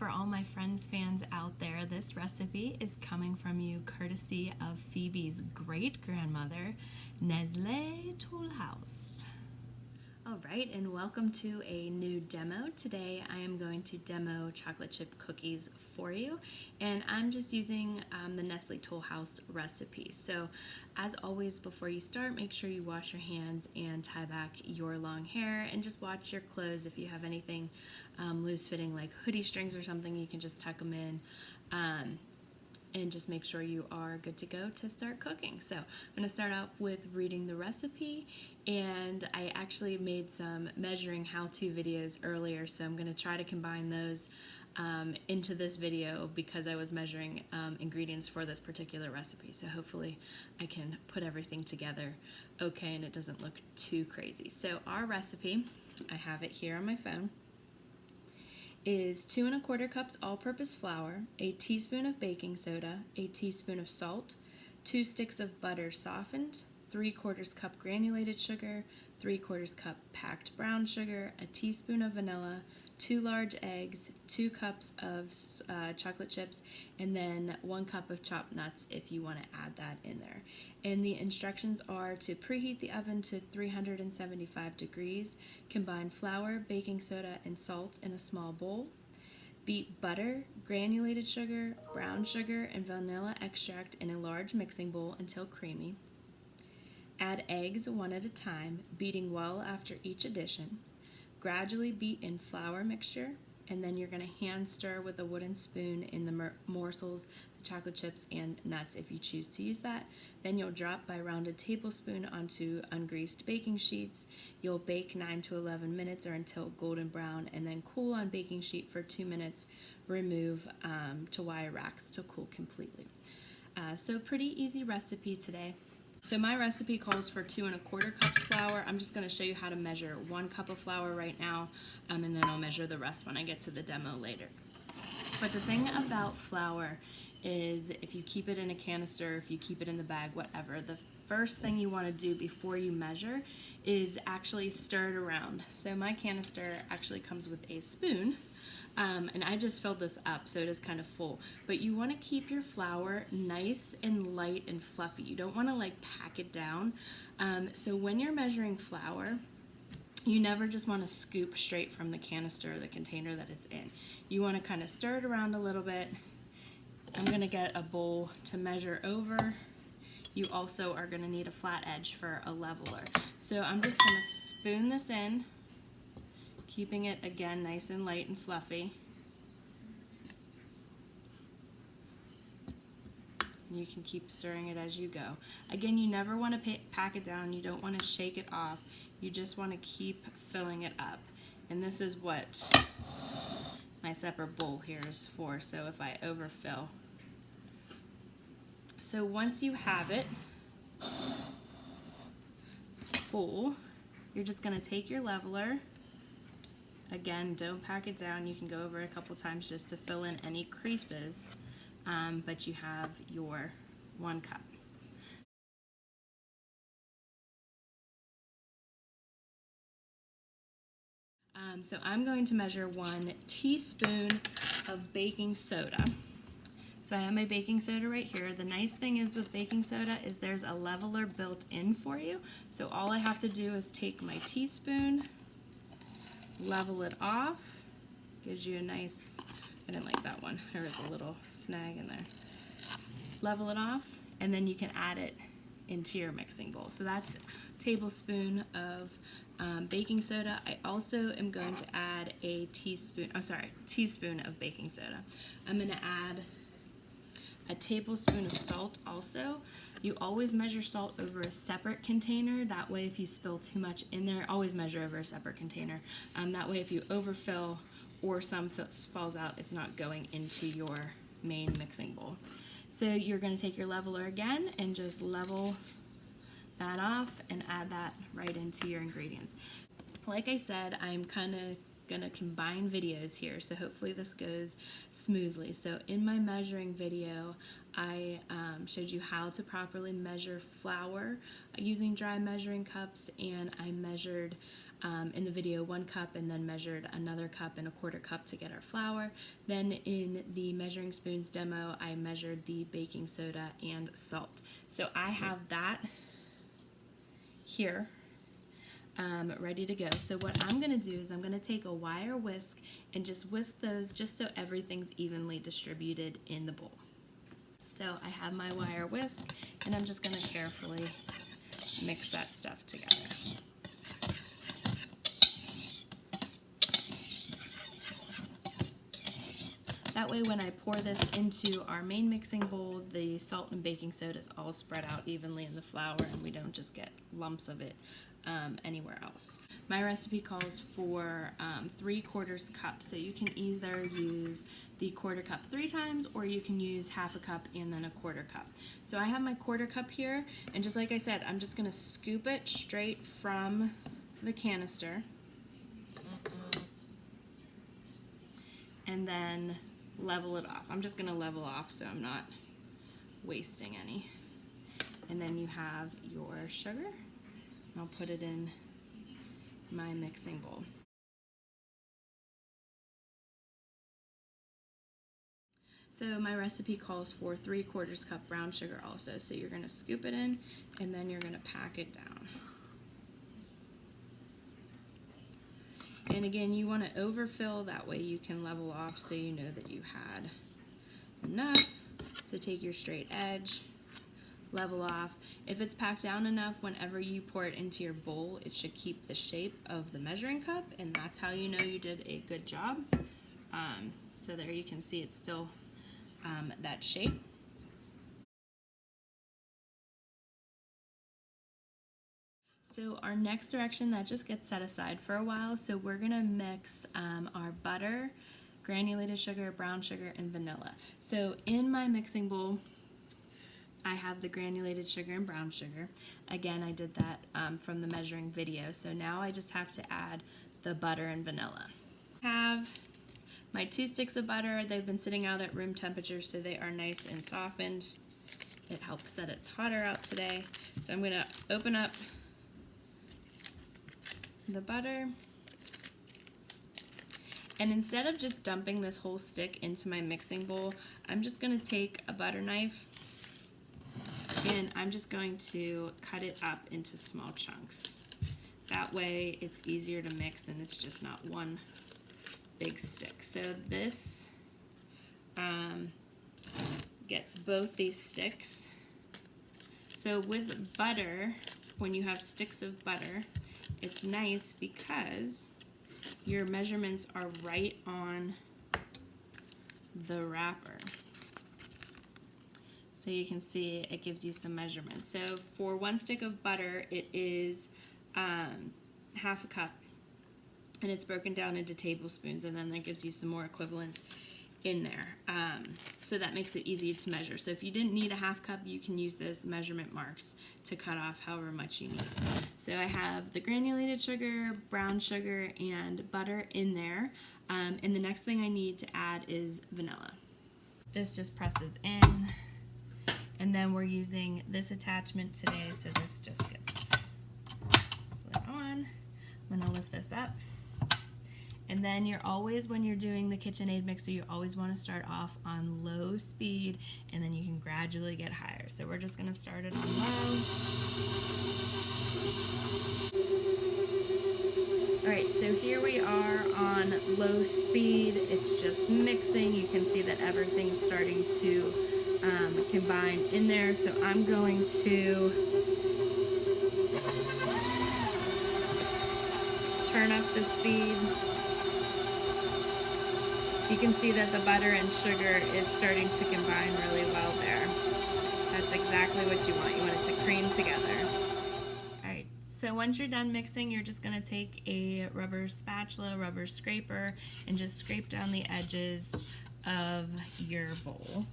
for all my friends, fans out there. This recipe is coming from you courtesy of Phoebe's great-grandmother, Nestle Tollhouse. All right, and welcome to a new demo. Today I am going to demo chocolate chip cookies for you, and I'm just using the Nestle Tollhouse recipe. So as always, before you start, make sure you wash your hands and tie back your long hair, and just watch your clothes. If you have anything loose fitting like hoodie strings or something, you can just tuck them in. And just make sure you are good to go to start cooking. So I'm going to start off with reading the recipe, and I actually made some measuring how-to videos earlier, so I'm going to try to combine those into this video because I was measuring ingredients for this particular recipe. So hopefully I can put everything together okay and it doesn't look too crazy. So our recipe, I have it here on my phone, is 2 1/4 cups all-purpose flour, a teaspoon of baking soda, a teaspoon of salt, 2 sticks of butter softened, 3/4 cup granulated sugar, 3/4 cup packed brown sugar, a teaspoon of vanilla, 2 large eggs, 2 cups of chocolate chips, and then 1 cup of chopped nuts if you want to add that in there. And the instructions are to preheat the oven to 375 degrees, combine flour, baking soda, and salt in a small bowl, beat butter, granulated sugar, brown sugar, and vanilla extract in a large mixing bowl until creamy. Add eggs one at a time, beating well after each addition. Gradually beat in flour mixture, and then you're going to hand stir with a wooden spoon in the morsels, the chocolate chips, and nuts if you choose to use that. Then you'll drop by rounded tablespoon onto ungreased baking sheets. You'll bake 9 to 11 minutes or until golden brown, and then cool on baking sheet for 2 minutes. Remove to wire racks to cool completely. So pretty easy recipe today. So my recipe calls for 2 1/4 cups flour. I'm just going to show you how to measure 1 cup of flour right now, and then I'll measure the rest when I get to the demo later. But the thing about flour is if you keep it in a canister, if you keep it in the bag, whatever, the first thing you want to do before you measure is actually stir it around. So my canister actually comes with a spoon. And I just filled this up, so it is kind of full. But you want to keep your flour nice and light and fluffy. You don't want to like pack it down. So when you're measuring flour, you never just want to scoop straight from the canister or the container that it's in. You want to kind of stir it around a little bit. I'm going to get a bowl to measure over. You also are going to need a flat edge for a leveler. So I'm just going to spoon this in, keeping it again nice and light and fluffy. You can keep stirring it as you go. Again, you never want to pack it down. You don't want to shake it off. You just want to keep filling it up. And this is what my separate bowl here is for, so if I overfill. So once you have it full, you're just going to take your leveler. Again, don't pack it down. You can go over it a couple times just to fill in any creases, but you have your 1 cup. So I'm going to measure 1 teaspoon of baking soda. So I have my baking soda right here. The nice thing is with baking soda is there's a leveler built in for you. So all I have to do is take my teaspoon, level it off. Gives you a nice, I didn't like that one. There was a little snag in there. Level it off, and then you can add it into your mixing bowl. So that's a tablespoon of baking soda. I also am going to add a teaspoon of baking soda. I'm going to add a tablespoon of salt also. You always measure salt over a separate container. That way if you spill too much in there, always measure over a separate container. That way if you overfill or some falls out, it's not going into your main mixing bowl. So you're going to take your leveler again and just level that off and add that right into your ingredients. Like I said, I'm kind of gonna combine videos here, so hopefully this goes smoothly. So in my measuring video, I showed you how to properly measure flour using dry measuring cups, and I measured in the video 1 cup and then measured another cup and a 1/4 cup to get our flour. Then in the measuring spoons demo, I measured the baking soda and salt. So I have that here ready to go. So what I'm going to do is I'm going to take a wire whisk and just whisk those just so everything's evenly distributed in the bowl. So I have my wire whisk and I'm just going to carefully mix that stuff together. That way when I pour this into our main mixing bowl, the salt and baking soda is all spread out evenly in the flour and we don't just get lumps of it anywhere else. My recipe calls for 3/4 cup, so you can either use the 1/4 cup 3 times or you can use 1/2 cup and then a 1/4 cup. So I have my 1/4 cup here, and just like I said, I'm just going to scoop it straight from the canister and then level it off. I'm just going to level off so I'm not wasting any. And then you have your sugar. I'll put it in my mixing bowl. So my recipe calls for 3/4 cup brown sugar also. So you're going to scoop it in and then you're going to pack it down. And again, you want to overfill, that way you can level off so you know that you had enough. So take your straight edge, level off. If it's packed down enough, whenever you pour it into your bowl, it should keep the shape of the measuring cup, and that's how you know you did a good job. So there you can see it's still that shape. So our next direction, that just gets set aside for a while. So we're gonna mix our butter, granulated sugar, brown sugar, and vanilla. So in my mixing bowl, I have the granulated sugar and brown sugar. Again, I did that from the measuring video. So now I just have to add the butter and vanilla. I have my 2 sticks of butter. They've been sitting out at room temperature, so they are nice and softened. It helps that it's hotter out today. So I'm gonna open up the butter. And instead of just dumping this whole stick into my mixing bowl, I'm just gonna take a butter knife and I'm just going to cut it up into small chunks. That way it's easier to mix and it's just not one big stick. So this gets both these sticks. So with butter, when you have sticks of butter, it's nice because your measurements are right on the wrapper. So you can see it gives you some measurements. So for 1 stick of butter, it is 1/2 cup, and it's broken down into tablespoons, and then that gives you some more equivalents in there. So that makes it easy to measure. So if you didn't need a 1/2 cup, you can use those measurement marks to cut off however much you need. So I have the granulated sugar, brown sugar, and butter in there. And the next thing I need to add is vanilla. This just presses in. And then we're using this attachment today, so this just gets slid on. I'm gonna lift this up. And then you're always, when you're doing the KitchenAid mixer, you always wanna start off on low speed, and then you can gradually get higher. So we're just gonna start it on low. All right, so here we are on low speed. It's just mixing. You can see that everything's starting to combine in there. So I'm going to turn up the speed. You can see that the butter and sugar is starting to combine really well there. That's exactly what you want. You want it to cream together. All right, so once you're done mixing, you're just gonna take a rubber spatula, rubber scraper, and just scrape down the edges of your bowl.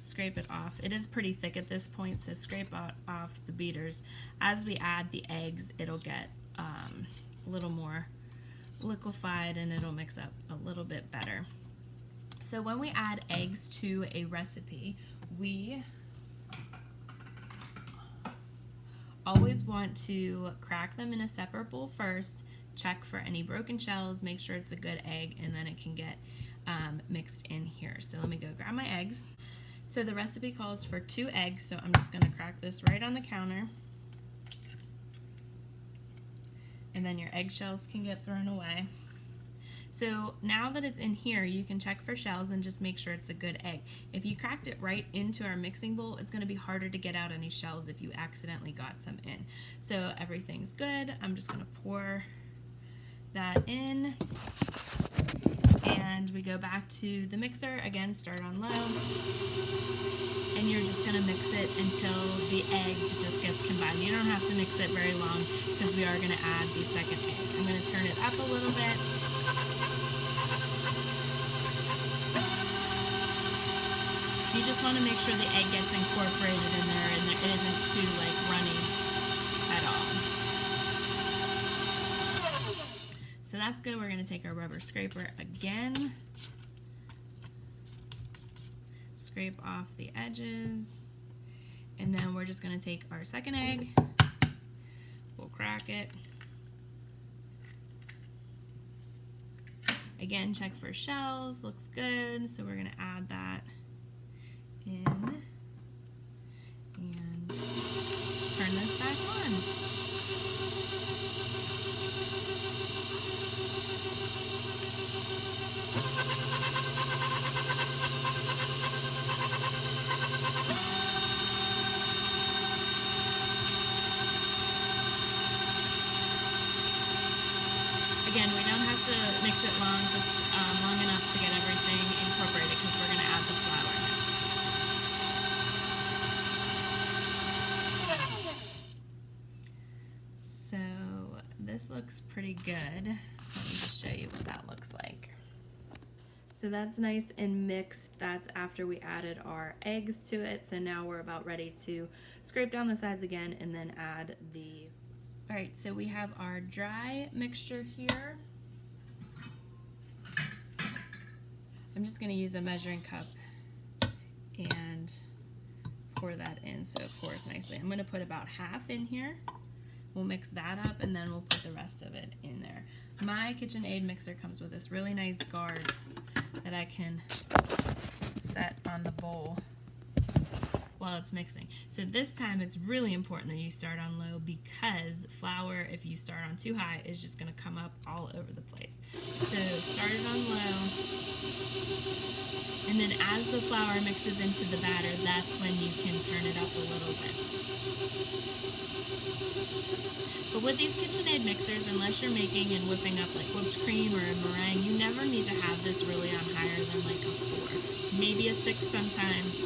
Scrape it off. It is pretty thick at this point, so scrape off the beaters. As we add the eggs, it'll get a little more liquefied and it'll mix up a little bit better. So when we add eggs to a recipe, we always want to crack them in a separate bowl first, check for any broken shells, make sure it's a good egg, and then it can get mixed in here. So let me go grab my eggs. So the recipe calls for 2 eggs, so I'm just going to crack this right on the counter. And then your eggshells can get thrown away. So now that it's in here, you can check for shells and just make sure it's a good egg. If you cracked it right into our mixing bowl, it's going to be harder to get out any shells if you accidentally got some in. So everything's good. I'm just going to pour that in. And we go back to the mixer. Again, start on low. And you're just going to mix it until the egg just gets combined. You don't have to mix it very long because we are going to add the second egg. I'm going to turn it up a little bit. You just want to make sure the egg gets incorporated in there and it isn't too runny at all. So that's good. We're going to take our rubber scraper again. Scrape off the edges. And then we're just going to take our second egg. We'll crack it. Again, check for shells. Looks good. So we're going to add that in and turn this back on. Again, we don't have to mix it long, just long enough to get everything incorporated because we're going to add the flour next. So this looks pretty good. Let me just show you what that looks like. So that's nice and mixed. That's after we added our eggs to it. So now we're about ready to scrape down the sides again and then add the... All right, so we have our dry mixture here. I'm just going to use a measuring cup and pour that in so it pours nicely. I'm going to put about half in here. We'll mix that up and then we'll put the rest of it in there. My KitchenAid mixer comes with this really nice guard that I can set on the bowl while it's mixing. So this time it's really important that you start on low because flour, if you start on too high, is just going to come up all over the place. So start it on low, and then as the flour mixes into the batter, that's when you can turn it up a little bit. But with these KitchenAid mixers, unless you're making and whipping up like whipped cream or a meringue, you never need to have this really on higher than like a 4. Maybe a 6 sometimes,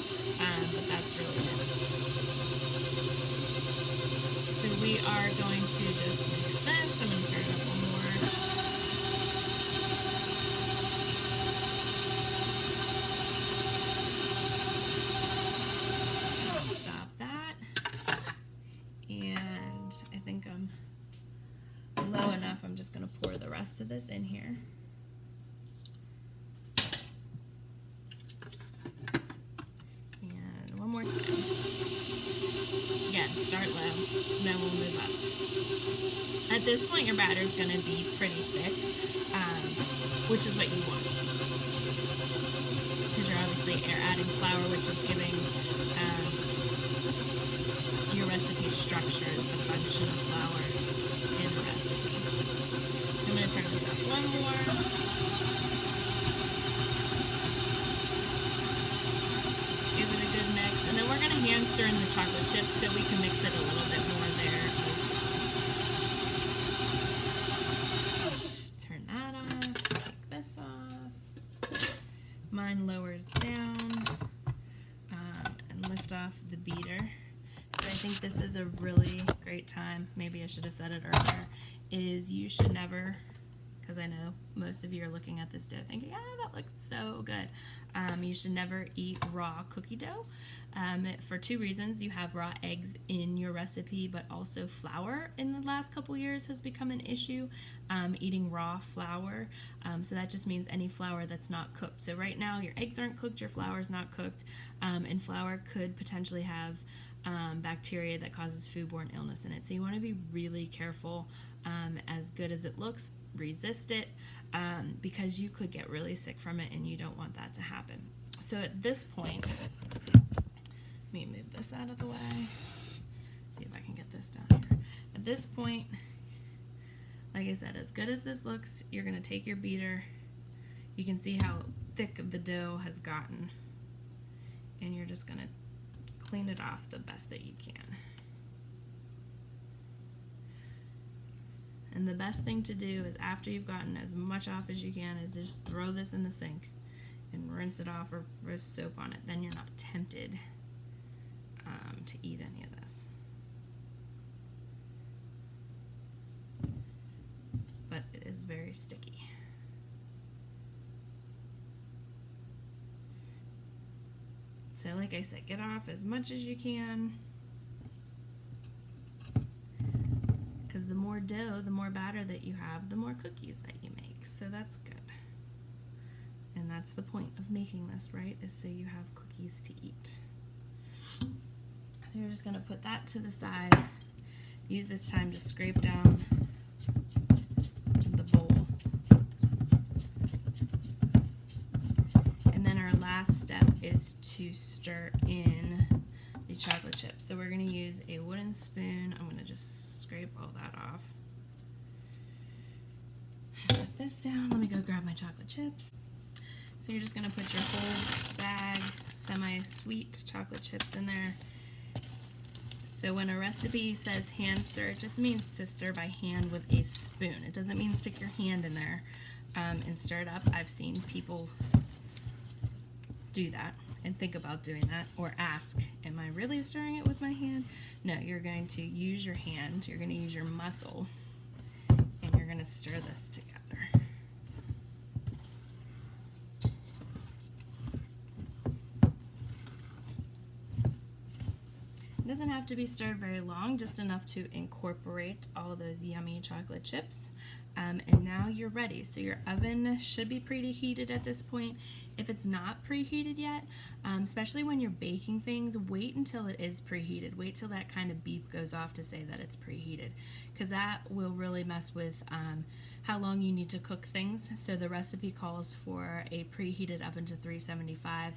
but that's really it. So we are going to just mix this. I'm going to turn it up one more. Stop that. And I think I'm low enough. I'm just going to pour the rest of this in here. And one more time. Again, start low, then we'll move up. At this point, your batter is going to be pretty thick, which is what you want. Because you're obviously adding flour, which is giving your recipe structure, the function of flour in the recipe. I'm going to turn this up one more. Give it a good mix. And then we're going to hand stir in the chocolate chips so we can mix it a little bit more there. Turn that off. Take this off. Mine lowers down and lift off the beater. So I think this is a really great time, maybe I should have said it earlier, is you should never, because I know most of you are looking at this dough thinking, that looks so good. You should never eat raw cookie dough for 2 reasons. You have raw eggs in your recipe, but also flour in the last couple years has become an issue, eating raw flour. So that just means any flour that's not cooked. So right now your eggs aren't cooked, your flour is not cooked, and flour could potentially have bacteria that causes foodborne illness in it. So you want to be really careful. As good as it looks, resist it, because you could get really sick from it and you don't want that to happen. So at this point, let me move this out of the way. See if I can get this down here. At this point, like I said, as good as this looks, you're going to take your beater. You can see how thick the dough has gotten, and you're just going to clean it off the best that you can. And the best thing to do is, after you've gotten as much off as you can, is just throw this in the sink and rinse it off, or throw soap on it. Then you're not tempted to eat any of this. But it is very sticky. So like I said, get off as much as you can, because the more dough, the more batter that you have, the more cookies that you make. So that's good. And that's the point of making this, right? Is so you have cookies to eat. So you're just going to put that to the side. Use this time to scrape down the bowl. And then our last step is to stir in the chocolate chips. So we're going to use a wooden spoon. I'm going to just scrape all that off. Put this down. Let me go grab my chocolate chips. So you're just going to put your whole bag, semi-sweet chocolate chips in there. So when a recipe says hand stir, it just means to stir by hand with a spoon. It doesn't mean stick your hand in there and stir it up. I've seen people do that and think about doing that, or ask, am I really stirring it with my hand? No, you're going to use your hand, you're going to use your muscle, and you're going to stir this together. It doesn't have to be stirred very long, just enough to incorporate all those yummy chocolate chips. And now you're ready. So your oven should be preheated at this point. If it's not preheated yet, especially when you're baking things, wait until it is preheated. Wait till that kind of beep goes off to say that it's preheated, because that will really mess with how long you need to cook things. So the recipe calls for a preheated oven to 375.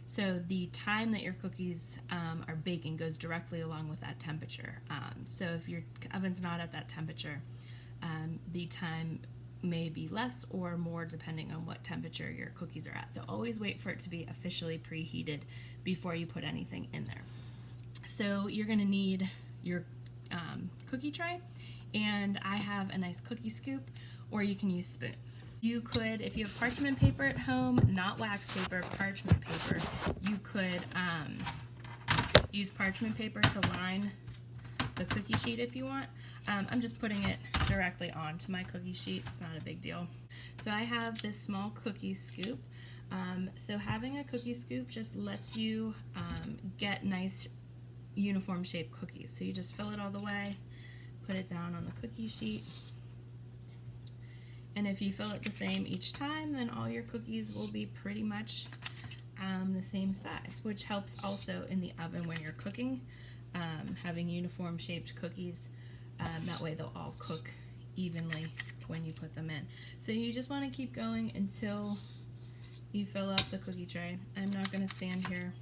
So the time that your cookies are baking goes directly along with that temperature. So if your oven's not at that temperature, the time may be less or more depending on what temperature your cookies are at. So always wait for it to be officially preheated before you put anything in there. So you're going to need your cookie tray, and I have a nice cookie scoop, or you can use spoons. You could, if you have parchment paper at home, not wax paper, parchment paper, you could use parchment paper to line the cookie sheet if you want. I'm just putting it directly onto my cookie sheet. It's not a big deal. So I have this small cookie scoop. So having a cookie scoop just lets you get nice uniform shaped cookies. So you just fill it all the way, put it down on the cookie sheet. And if you fill it the same each time, then all your cookies will be pretty much the same size, which helps also in the oven when you're cooking, having uniform shaped cookies. That way they'll all cook evenly when you put them in. So you just want to keep going until you fill up the cookie tray. I'm not going to stand here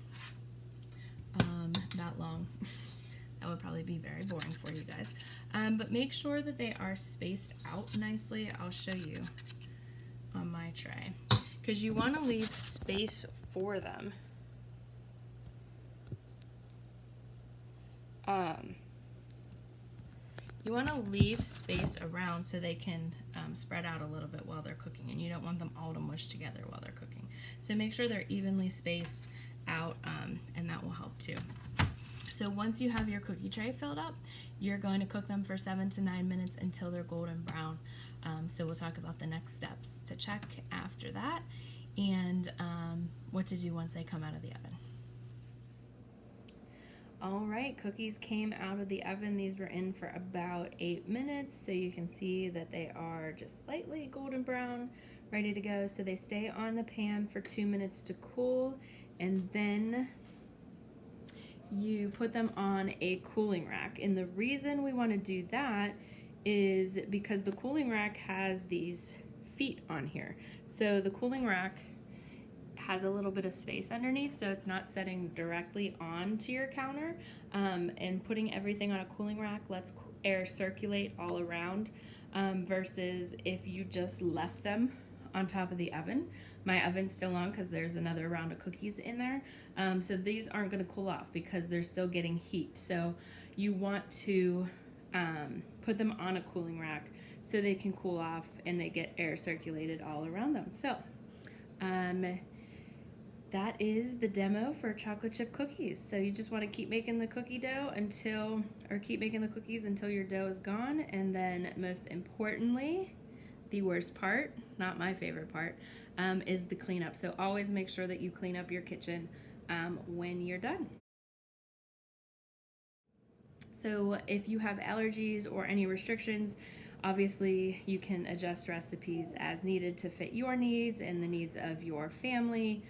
that long. That would probably be very boring for you guys. But make sure that they are spaced out nicely. I'll show you on my tray, because you want to leave space for them. You want to leave space around so they can spread out a little bit while they're cooking, and you don't want them all to mush together while they're cooking. So make sure they're evenly spaced out, and that will help too. So once you have your cookie tray filled up, you're going to cook them for 7 to 9 minutes until they're golden brown. So we'll talk about the next steps to check after that, and what to do once they come out of the oven. All right, cookies came out of the oven. These were in for about 8 minutes, so you can see that they are just slightly golden brown, ready to go. So they stay on the pan for 2 minutes to cool, and then you put them on a cooling rack. And the reason we want to do that is because the cooling rack has these feet on here. So the cooling rack has a little bit of space underneath, so it's not setting directly onto your counter. And putting everything on a cooling rack lets air circulate all around, versus if you just left them on top of the oven. My oven's still on because there's another round of cookies in there. So these aren't going to cool off because they're still getting heat. So you want to put them on a cooling rack so they can cool off and they get air circulated all around them. So that is the demo for chocolate chip cookies. So you just want to keep making the cookie dough keep making the cookies until your dough is gone. And then most importantly, the worst part, not my favorite part, is the cleanup. So always make sure that you clean up your kitchen when you're done. So if you have allergies or any restrictions, obviously you can adjust recipes as needed to fit your needs and the needs of your family.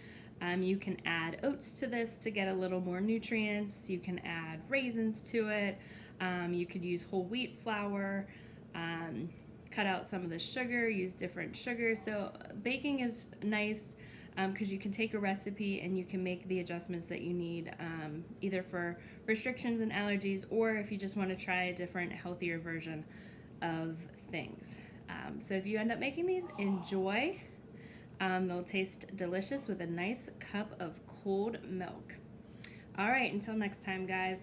You can add oats to this to get a little more nutrients. You can add raisins to it. You could use whole wheat flour. Cut out some of the sugar, use different sugars. So baking is nice because you can take a recipe and you can make the adjustments that you need, either for restrictions and allergies, or if you just want to try a different, healthier version of things. So if you end up making these, enjoy. They'll taste delicious with a nice cup of cold milk. All right, until next time, guys.